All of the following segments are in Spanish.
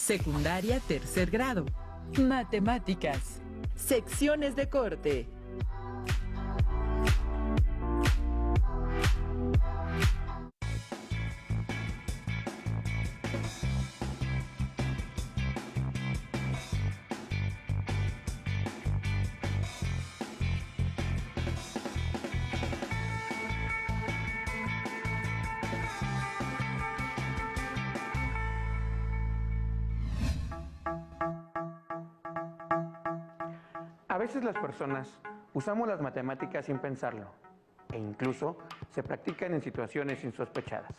Secundaria tercer grado. Matemáticas. Secciones de corte. A veces las personas usamos las matemáticas sin pensarlo e incluso se practican en situaciones insospechadas.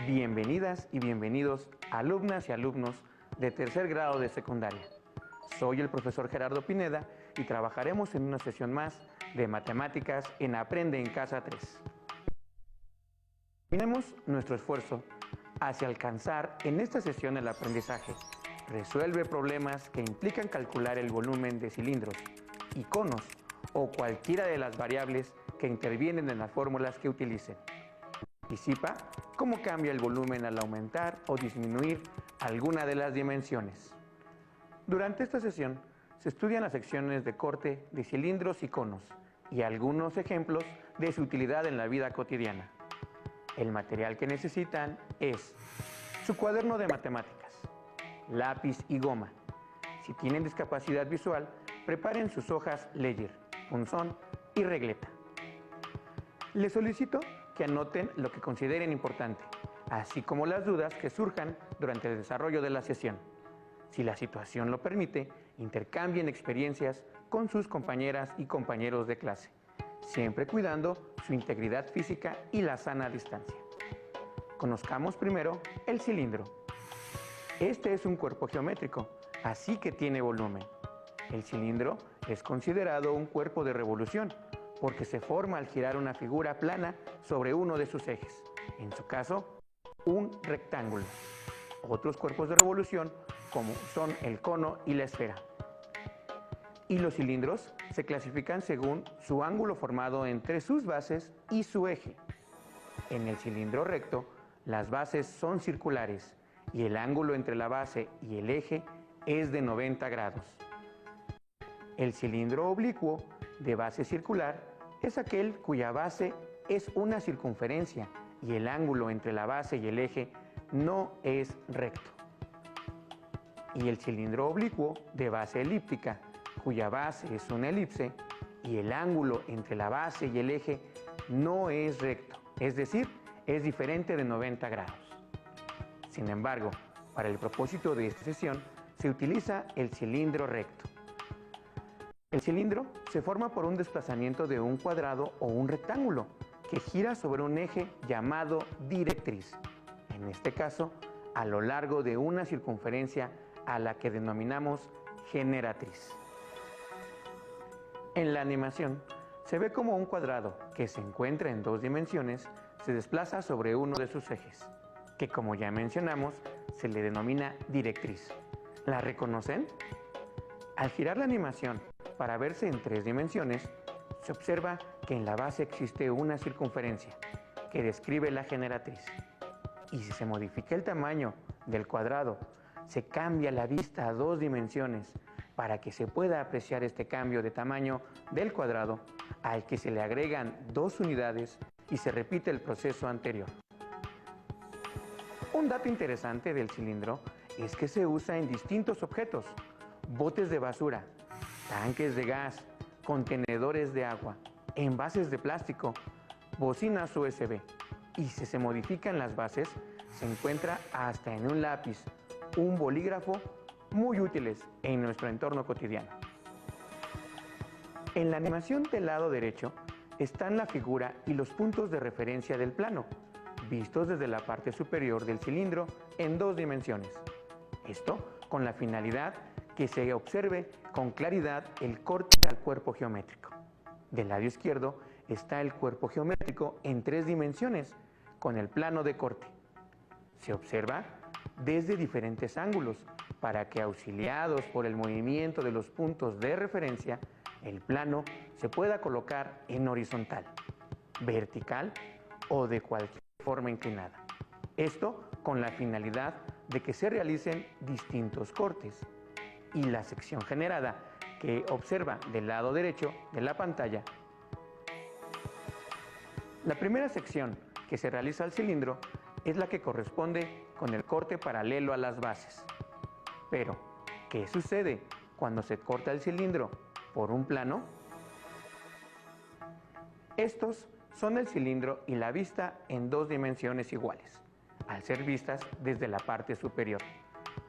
Bienvenidas y bienvenidos alumnas y alumnos de tercer grado de secundaria. Soy el profesor Gerardo Pineda y trabajaremos en una sesión más de matemáticas en Aprende en Casa 3. Terminemos nuestro esfuerzo hacia alcanzar en esta sesión el aprendizaje. Resuelve problemas que implican calcular el volumen de cilindros y conos o cualquiera de las variables que intervienen en las fórmulas que utilicen. Anticipa cómo cambia el volumen al aumentar o disminuir alguna de las dimensiones. Durante esta sesión se estudian las secciones de corte de cilindros y conos y algunos ejemplos de su utilidad en la vida cotidiana. El material que necesitan es su cuaderno de matemáticas, lápiz y goma. Si tienen discapacidad visual, preparen sus hojas Ledger, punzón y regleta. Les solicito que anoten lo que consideren importante, así como las dudas que surjan durante el desarrollo de la sesión. Si la situación lo permite, intercambien experiencias con sus compañeras y compañeros de clase, siempre cuidando su integridad física y la sana distancia. Conozcamos primero el cilindro. Este es un cuerpo geométrico, así que tiene volumen. El cilindro es considerado un cuerpo de revolución porque se forma al girar una figura plana sobre uno de sus ejes, en su caso, un rectángulo. Otros cuerpos de revolución, como son el cono y la esfera. Y los cilindros se clasifican según su ángulo formado entre sus bases y su eje. En el cilindro recto, las bases son circulares y el ángulo entre la base y el eje es de 90 grados. El cilindro oblicuo de base circular es aquel cuya base es una circunferencia y el ángulo entre la base y el eje no es recto. Y el cilindro oblicuo de base elíptica, cuya base es una elipse y el ángulo entre la base y el eje no es recto, es decir, es diferente de 90 grados. Sin embargo, para el propósito de esta sesión, se utiliza el cilindro recto. El cilindro se forma por un desplazamiento de un cuadrado o un rectángulo que gira sobre un eje llamado directriz, en este caso, a lo largo de una circunferencia a la que denominamos generatriz. En la animación, se ve como un cuadrado que se encuentra en dos dimensiones se desplaza sobre uno de sus ejes, que como ya mencionamos, se le denomina directriz. ¿La reconocen? Al girar la animación para verse en tres dimensiones, se observa que en la base existe una circunferencia que describe la generatriz. Y si se modifica el tamaño del cuadrado, se cambia la vista a dos dimensiones para que se pueda apreciar este cambio de tamaño del cuadrado al que se le agregan dos unidades y se repite el proceso anterior. Un dato interesante del cilindro es que se usa en distintos objetos: botes de basura, tanques de gas, contenedores de agua, envases de plástico, bocinas USB. Y si se modifican las bases, se encuentra hasta en un lápiz, un bolígrafo, muy útiles en nuestro entorno cotidiano. En la animación del lado derecho están la figura y los puntos de referencia del plano, vistos desde la parte superior del cilindro en dos dimensiones. Esto con la finalidad que se observe con claridad el corte al cuerpo geométrico. Del lado izquierdo está el cuerpo geométrico en tres dimensiones, con el plano de corte. Se observa desde diferentes ángulos para que, auxiliados por el movimiento de los puntos de referencia, el plano se pueda colocar en horizontal, vertical o de cualquier forma inclinada. Esto con la finalidad de que se realicen distintos cortes y la sección generada que observa del lado derecho de la pantalla. La primera sección que se realiza al cilindro es la que corresponde con el corte paralelo a las bases. Pero, ¿qué sucede cuando se corta el cilindro por un plano? Estos son el cilindro y la vista en dos dimensiones iguales, al ser vistas desde la parte superior.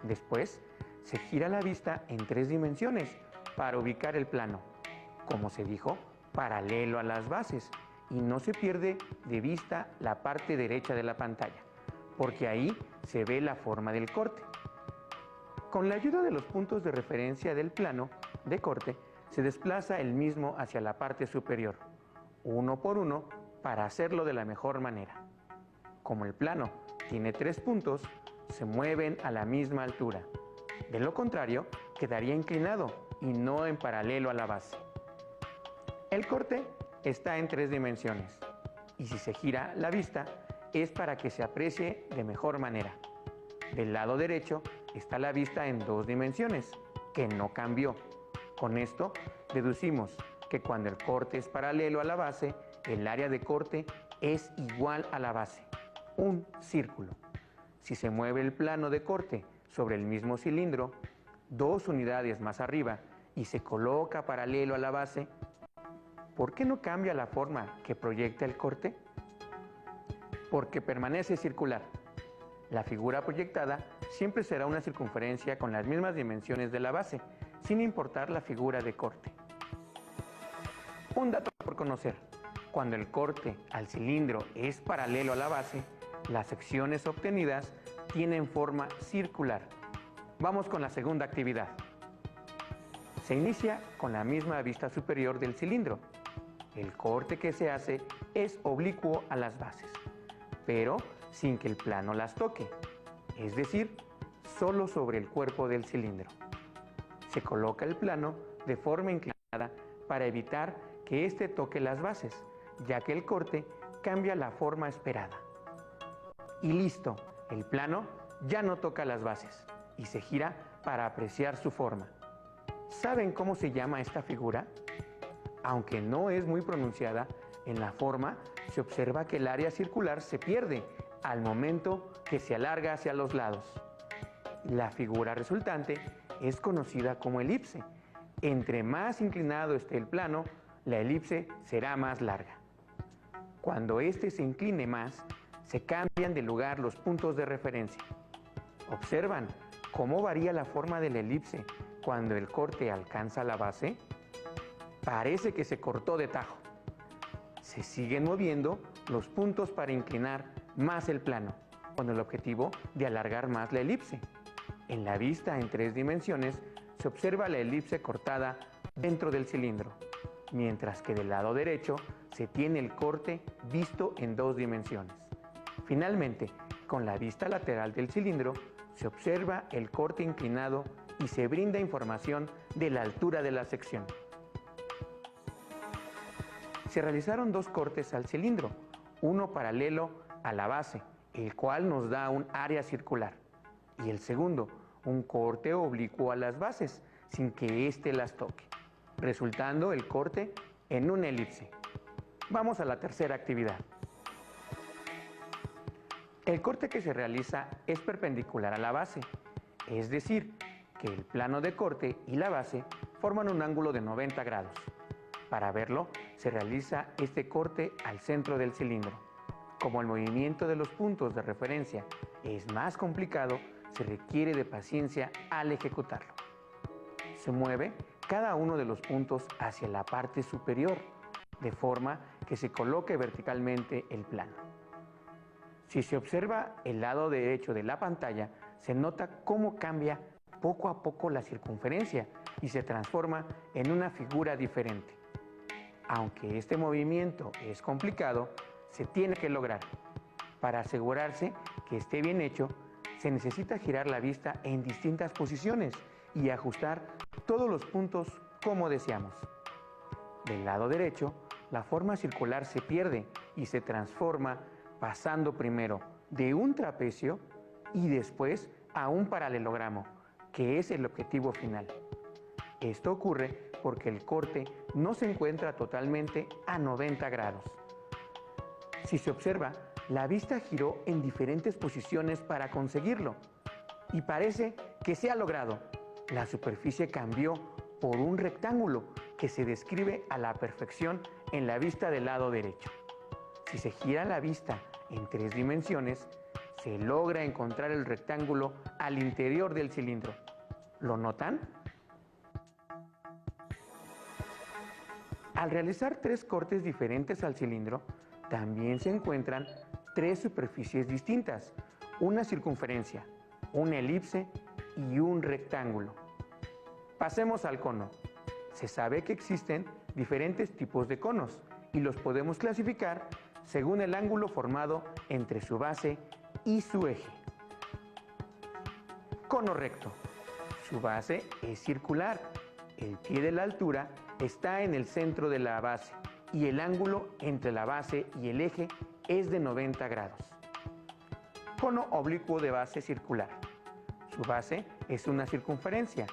Después, se gira la vista en tres dimensiones para ubicar el plano, como se dijo, paralelo a las bases, y no se pierde de vista la parte derecha de la pantalla, porque ahí se ve la forma del corte. Con la ayuda de los puntos de referencia del plano de corte, se desplaza el mismo hacia la parte superior, uno por uno, para hacerlo de la mejor manera. Como el plano tiene 3 puntos, se mueven a la misma altura. De lo contrario, quedaría inclinado y no en paralelo a la base. El corte está en 3 dimensiones y si se gira la vista es para que se aprecie de mejor manera. Del lado derecho está la vista en 2 dimensiones, que no cambió. Con esto deducimos que cuando el corte es paralelo a la base, el área de corte es igual a la base, un círculo. Si se mueve el plano de corte sobre el mismo cilindro, 2 unidades más arriba, y se coloca paralelo a la base, ¿por qué no cambia la forma que proyecta el corte? Porque permanece circular. La figura proyectada siempre será una circunferencia con las mismas dimensiones de la base, sin importar la figura de corte. Un dato por conocer: cuando el corte al cilindro es paralelo a la base, las secciones obtenidas tienen forma circular. Vamos con la segunda actividad. Se inicia con la misma vista superior del cilindro. El corte que se hace es oblicuo a las bases, pero sin que el plano las toque, es decir, solo sobre el cuerpo del cilindro. Se coloca el plano de forma inclinada para evitar que éste toque las bases, ya que el corte cambia la forma esperada. Y listo, el plano ya no toca las bases y se gira para apreciar su forma. ¿Saben cómo se llama esta figura? Aunque no es muy pronunciada, en la forma se observa que el área circular se pierde al momento que se alarga hacia los lados. La figura resultante es conocida como elipse. Entre más inclinado esté el plano, la elipse será más larga. Cuando éste se incline más, se cambian de lugar los puntos de referencia. ¿Observan cómo varía la forma de la elipse cuando el corte alcanza la base? Parece que se cortó de tajo. Se siguen moviendo los puntos para inclinar más el plano, con el objetivo de alargar más la elipse. En la vista en 3 dimensiones se observa la elipse cortada dentro del cilindro, mientras que del lado derecho se tiene el corte visto en 2 dimensiones. Finalmente, con la vista lateral del cilindro se observa el corte inclinado y se brinda información de la altura de la sección. Se realizaron 2 cortes al cilindro, uno paralelo a la base, el cual nos da un área circular, y el segundo, un corte oblicuo a las bases, sin que éste las toque, resultando el corte en una elipse. Vamos a la tercera actividad. El corte que se realiza es perpendicular a la base, es decir, que el plano de corte y la base forman un ángulo de 90 grados. Para verlo, se realiza este corte al centro del cilindro. Como el movimiento de los puntos de referencia es más complicado, se requiere de paciencia al ejecutarlo. Se mueve cada uno de los puntos hacia la parte superior, de forma que se coloque verticalmente el plano. Si se observa el lado derecho de la pantalla, se nota cómo cambia poco a poco la circunferencia y se transforma en una figura diferente. Aunque este movimiento es complicado, se tiene que lograr. Para asegurarse que esté bien hecho, se necesita girar la vista en distintas posiciones y ajustar todos los puntos como deseamos. Del lado derecho, la forma circular se pierde y se transforma pasando primero de un trapecio y después a un paralelogramo, que es el objetivo final. Esto ocurre porque el corte no se encuentra totalmente a 90 grados. Si se observa, la vista giró en diferentes posiciones para conseguirlo y parece que se ha logrado. La superficie cambió por un rectángulo que se describe a la perfección en la vista del lado derecho. Si se gira la vista en 3 dimensiones, se logra encontrar el rectángulo al interior del cilindro. ¿Lo notan? Al realizar 3 cortes diferentes al cilindro, también se encuentran 3 superficies distintas, una circunferencia, una elipse y un rectángulo. Pasemos al cono. Se sabe que existen diferentes tipos de conos y los podemos clasificar según el ángulo formado entre su base y su eje. Cono recto. Su base es circular. El pie de la altura está en el centro de la base y el ángulo entre la base y el eje es de 90 grados. Cono oblicuo de base circular. Su base es una circunferencia.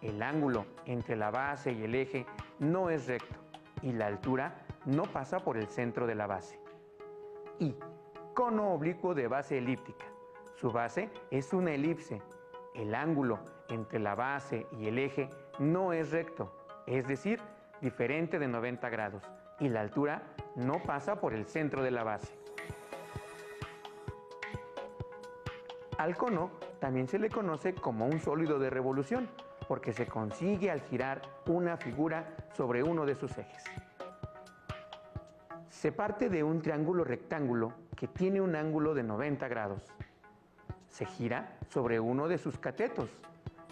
El ángulo entre la base y el eje no es recto y la altura no pasa por el centro de la base. Y cono oblicuo de base elíptica. Su base es una elipse. El ángulo entre la base y el eje no es recto, es decir, diferente de 90 grados, y la altura no pasa por el centro de la base. Al cono también se le conoce como un sólido de revolución, porque se consigue al girar una figura sobre uno de sus ejes. Se parte de un triángulo rectángulo que tiene un ángulo de 90 grados. Se gira sobre uno de sus catetos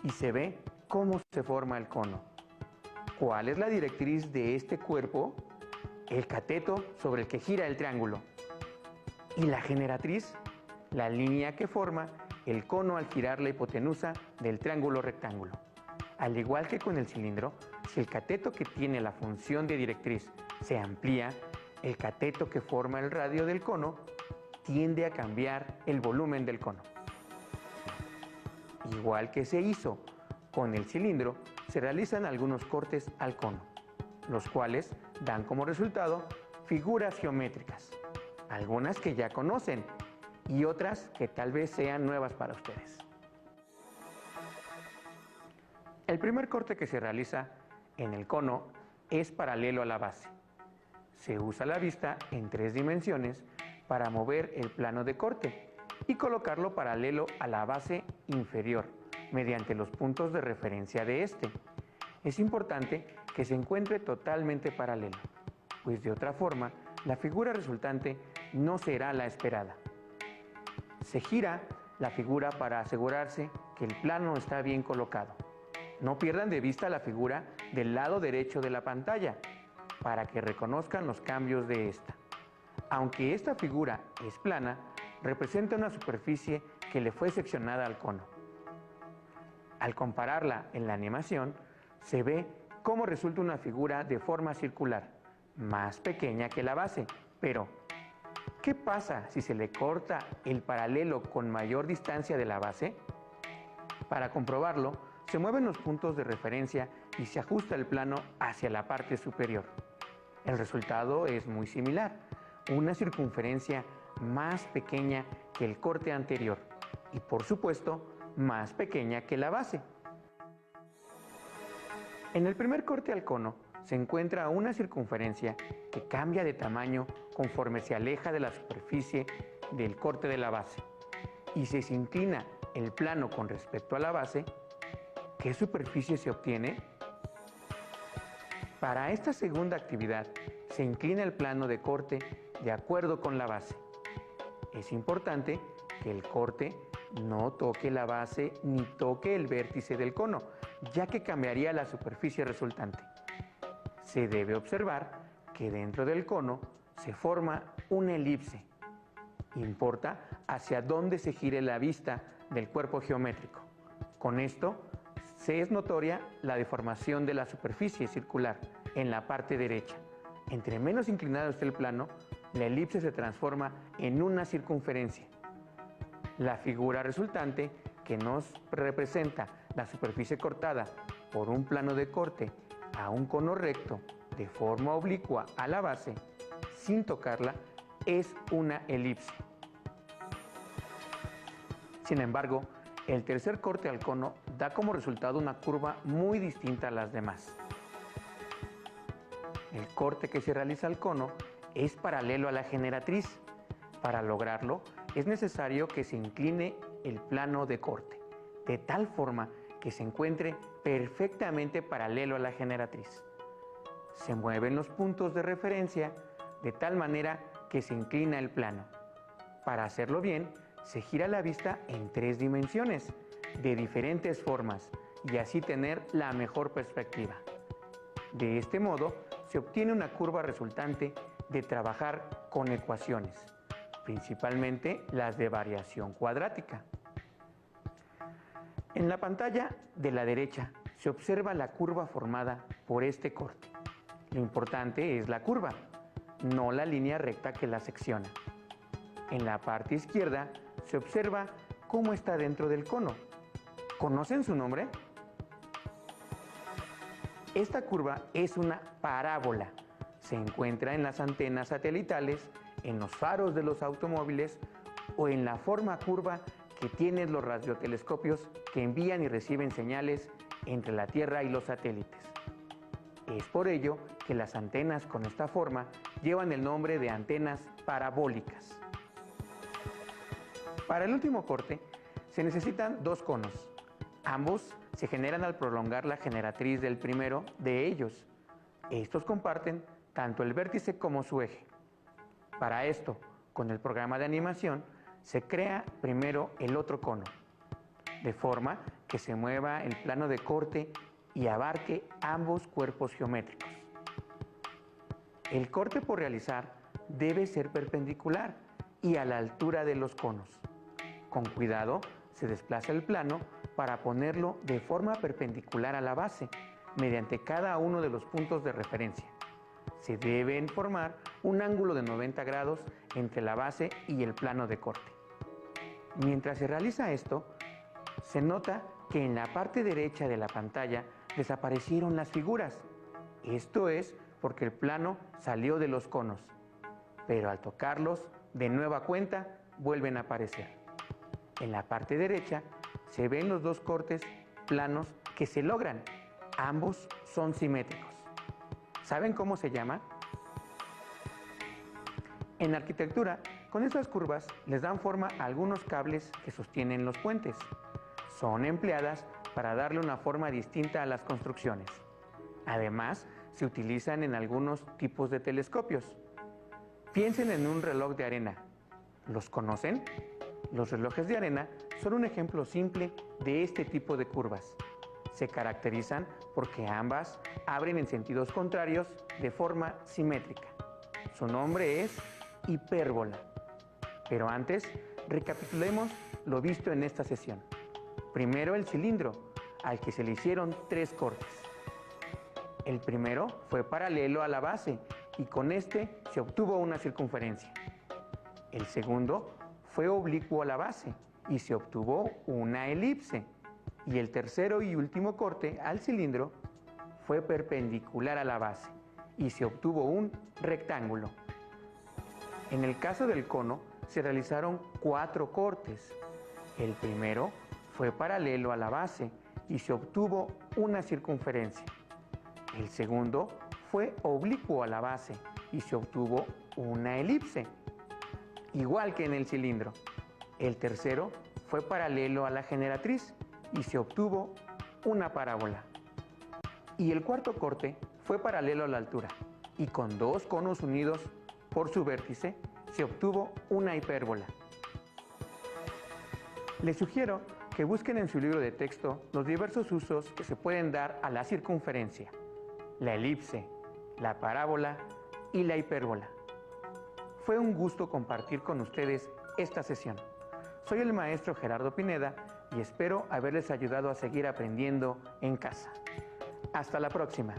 y se ve cómo se forma el cono. ¿Cuál es la directriz de este cuerpo? El cateto sobre el que gira el triángulo. ¿Y la generatriz? La línea que forma el cono al girar la hipotenusa del triángulo rectángulo. Al igual que con el cilindro, si el cateto que tiene la función de directriz se amplía, el cateto que forma el radio del cono tiende a cambiar el volumen del cono. Igual que se hizo con el cilindro, se realizan algunos cortes al cono, los cuales dan como resultado figuras geométricas, algunas que ya conocen y otras que tal vez sean nuevas para ustedes. El primer corte que se realiza en el cono es paralelo a la base. Se usa la vista en 3 dimensiones para mover el plano de corte y colocarlo paralelo a la base inferior mediante los puntos de referencia de este. Es importante que se encuentre totalmente paralelo, pues de otra forma la figura resultante no será la esperada. Se gira la figura para asegurarse que el plano está bien colocado. No pierdan de vista la figura del lado derecho de la pantalla para que reconozcan los cambios de esta. Aunque esta figura es plana, representa una superficie que le fue seccionada al cono. Al compararla en la animación, se ve cómo resulta una figura de forma circular, más pequeña que la base. Pero, ¿qué pasa si se le corta el paralelo con mayor distancia de la base? Para comprobarlo, se mueven los puntos de referencia y se ajusta el plano hacia la parte superior. El resultado es muy similar, una circunferencia más pequeña que el corte anterior y, por supuesto, más pequeña que la base. En el primer corte al cono se encuentra una circunferencia que cambia de tamaño conforme se aleja de la superficie del corte de la base. Y si se inclina el plano con respecto a la base, ¿qué superficie se obtiene? Para esta segunda actividad se inclina el plano de corte de acuerdo con la base. Es importante que el corte no toque la base ni toque el vértice del cono, ya que cambiaría la superficie resultante. Se debe observar que dentro del cono se forma una elipse. Importa hacia dónde se gire la vista del cuerpo geométrico. Con esto se es notoria la deformación de la superficie circular en la parte derecha. Entre menos inclinado esté el plano, la elipse se transforma en una circunferencia. La figura resultante que nos representa la superficie cortada por un plano de corte a un cono recto de forma oblicua a la base, sin tocarla, es una elipse. Sin embargo, el tercer corte al cono da como resultado una curva muy distinta a las demás. El corte que se realiza al cono es paralelo a la generatriz. Para lograrlo, es necesario que se incline el plano de corte, de tal forma que se encuentre perfectamente paralelo a la generatriz. Se mueven los puntos de referencia de tal manera que se inclina el plano. Para hacerlo bien, se gira la vista en 3 dimensiones, de diferentes formas, y así tener la mejor perspectiva. De este modo, se obtiene una curva resultante de trabajar con ecuaciones, principalmente las de variación cuadrática. En la pantalla de la derecha se observa la curva formada por este corte. Lo importante es la curva, no la línea recta que la secciona. En la parte izquierda se observa cómo está dentro del cono. ¿Conocen su nombre? Esta curva es una parábola. Se encuentra en las antenas satelitales, en los faros de los automóviles o en la forma curva que tienen los radiotelescopios que envían y reciben señales entre la Tierra y los satélites. Es por ello que las antenas con esta forma llevan el nombre de antenas parabólicas. Para el último corte se necesitan 2 conos. Ambos se generan al prolongar la generatriz del primero de ellos. Estos comparten tanto el vértice como su eje. Para esto, con el programa de animación, se crea primero el otro cono, de forma que se mueva el plano de corte y abarque ambos cuerpos geométricos. El corte por realizar debe ser perpendicular y a la altura de los conos. Con cuidado se desplaza el plano para ponerlo de forma perpendicular a la base, mediante cada uno de los puntos de referencia. Se debe formar un ángulo de 90 grados entre la base y el plano de corte. Mientras se realiza esto, se nota que en la parte derecha de la pantalla desaparecieron las figuras. Esto es porque el plano salió de los conos, pero al tocarlos de nueva cuenta vuelven a aparecer. En la parte derecha se ven los 2 cortes planos que se logran. Ambos son simétricos. ¿Saben cómo se llama? En arquitectura, con estas curvas les dan forma a algunos cables que sostienen los puentes. Son empleadas para darle una forma distinta a las construcciones. Además, se utilizan en algunos tipos de telescopios. Piensen en un reloj de arena. ¿Los conocen? Los relojes de arena son un ejemplo simple de este tipo de curvas. Se caracterizan porque ambas abren en sentidos contrarios de forma simétrica. Su nombre es hipérbola. Pero antes, recapitulemos lo visto en esta sesión. Primero el cilindro, al que se le hicieron 3 cortes. El primero fue paralelo a la base y con este se obtuvo una circunferencia. El segundo fue oblicuo a la base y se obtuvo una elipse. Y el tercero y último corte al cilindro fue perpendicular a la base y se obtuvo un rectángulo. En el caso del cono se realizaron 4 cortes. El primero fue paralelo a la base y se obtuvo una circunferencia. El segundo fue oblicuo a la base y se obtuvo una elipse, igual que en el cilindro. El tercero fue paralelo a la generatriz y se obtuvo una parábola. Y el cuarto corte fue paralelo a la altura y con 2 conos unidos por su vértice se obtuvo una hipérbola. Les sugiero que busquen en su libro de texto los diversos usos que se pueden dar a la circunferencia, la elipse, la parábola y la hipérbola. Fue un gusto compartir con ustedes esta sesión. Soy el maestro Gerardo Pineda y espero haberles ayudado a seguir aprendiendo en casa. Hasta la próxima.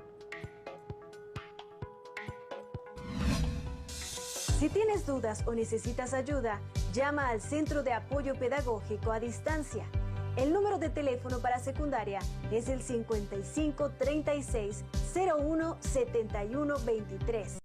Si tienes dudas o necesitas ayuda, llama al Centro de Apoyo Pedagógico a Distancia. El número de teléfono para secundaria es el 55 36 01 71 23.